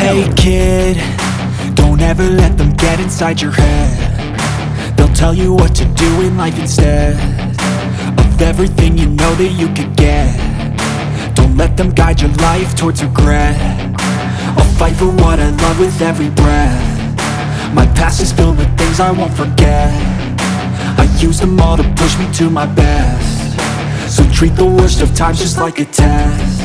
Hey kid, don't ever let them get inside your head. They'll tell you what to do in life instead of everything you know that you could get. Don't let them guide your life towards regret. I'll fight for what I love with every breath. My past is filled with things I won't forget. I use them all to push me to my best. So treat the worst of times just like a test.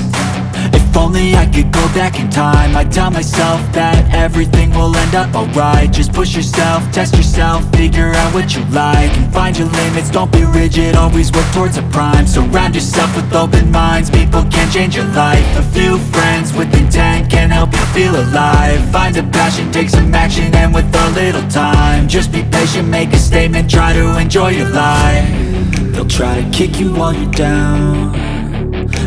If only I could go back in time, I'd tell myself that everything will end up alright. Just push yourself, test yourself, figure out what you like, and find your limits, don't be rigid, always work towards a prime. Surround yourself with open minds, people can change your life. A few friends with intent can help you feel alive. Find a passion, take some action, and with a little time, just be patient, make a statement, try to enjoy your life. They'll try to kick you while you're down.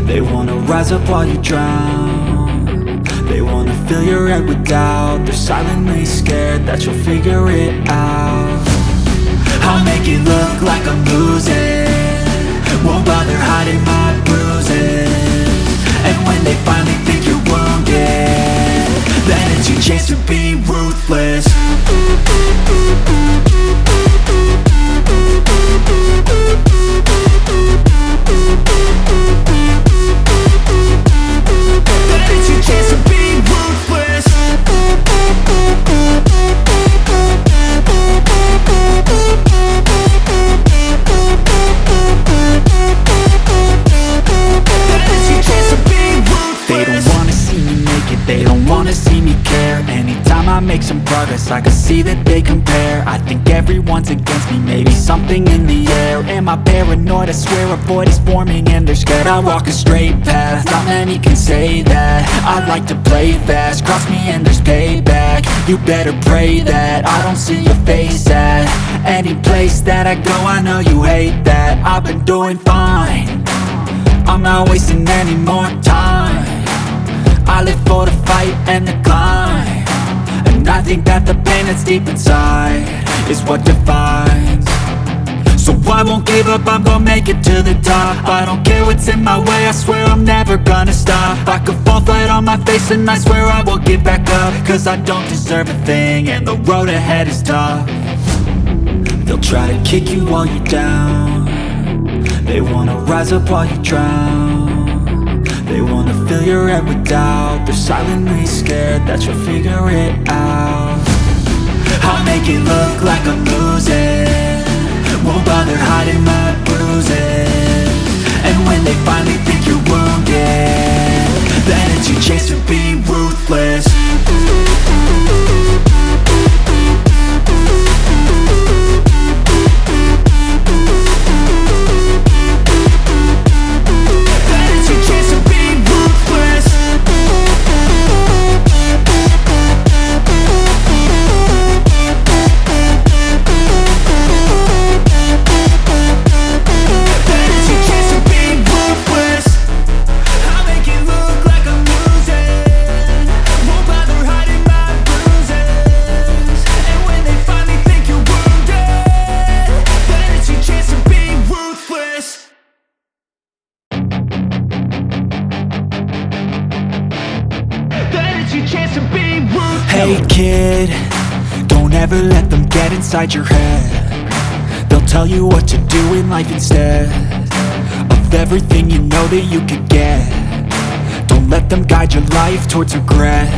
They wanna rise up while you drown. They wanna fill your head with doubt. They're silently scared that you'll figure it out. I'll make it look like I'm losing, won't bother hiding my bruises. And when they finally think you're wounded, then it's your chance to be ruthless. I make some progress, I can see that they compare. I think everyone's against me, maybe something in the air. Am I paranoid? I swear a void is forming and they're scared. I walk a straight path, not many can say that. I like to play fast, cross me and there's payback. You better pray that I don't see your face at any place that I go. I know you hate that. I've been doing fine, I'm not wasting any more time. I live for the fight and the climb. And I think that the pain that's deep inside is what defines. So I won't give up, I'm gonna make it to the top. I don't care what's in my way, I swear I'm never gonna stop. I could fall flat on my face and I swear I will get back up. Cause I don't deserve a thing and the road ahead is tough. They'll try to kick you while you're down. They wanna rise up while you drown. They wanna fill your head with doubt. They're silently scared that you'll figure it out. I'll make it look like I'm losing, won't bother hiding my bruises. And when they finally think you're wounded, then it's your chance to be ruthless. Hey kid, don't ever let them get inside your head. They'll tell you what to do in life instead of everything you know that you could get. Don't let them guide your life towards regret.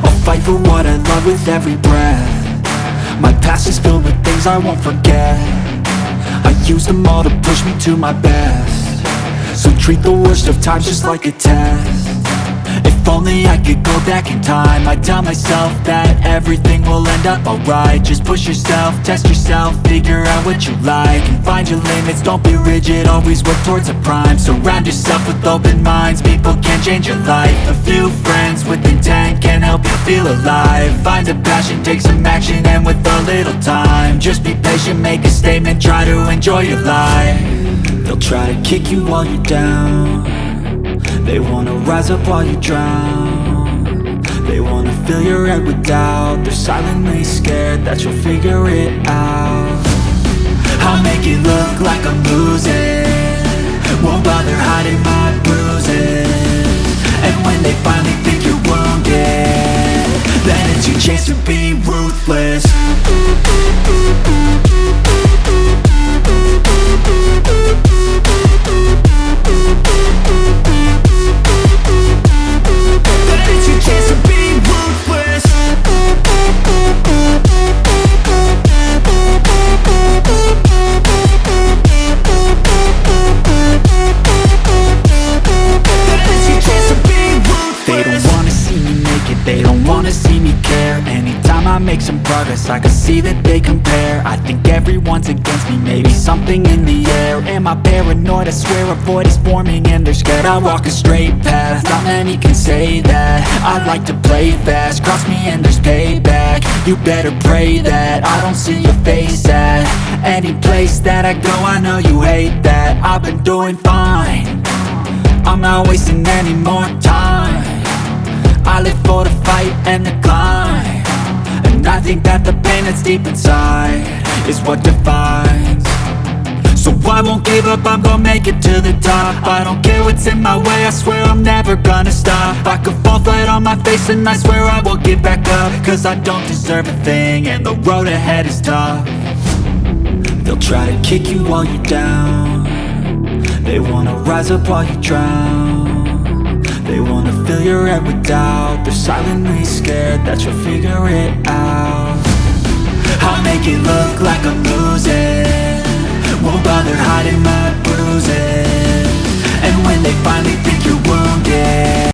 I'll fight for what I love with every breath. My past is filled with things I won't forget. I use them all to push me to my best. So treat the worst of times just like a test. If only I could go back in time, I'd tell myself that everything will end up alright. Just push yourself, test yourself, figure out what you like, and find your limits, don't be rigid, always work towards a prime. Surround yourself with open minds, people can change your life. A few friends with intent can help you feel alive. Find a passion, take some action, and with a little time, just be patient, make a statement, try to enjoy your life. They'll try to kick you while you're down. They wanna rise up while you drown. They wanna fill your head with doubt. They're silently scared that you'll figure it out. I'll make it look like I'm losing, won't bother hiding my bruises. And when they finally think you're wounded, notice, I can see that they compare. I think everyone's against me, maybe something in the air. Am I paranoid? I swear a void is forming and they're scared. I walk a straight path, not many can say that. I like to play fast, cross me and there's payback. You better pray that I don't see your face at any place that I go. I know you hate that. I've been doing fine, I'm not wasting any more time. I live for the fight and the climb, and I think that the pain that's deep inside is what defines. So I won't give up, I'm gonna make it to the top. I don't care what's in my way, I swear I'm never gonna stop. I could fall flat on my face and I swear I will get back up, cause I don't deserve a thing and the road ahead is tough. They'll try to kick you while you're down, they wanna rise up while you drown. They wanna fill your head with doubt, they're silently scared that you'll figure it out. I'll make it look like I'm losing, won't bother hiding my bruises. And when they finally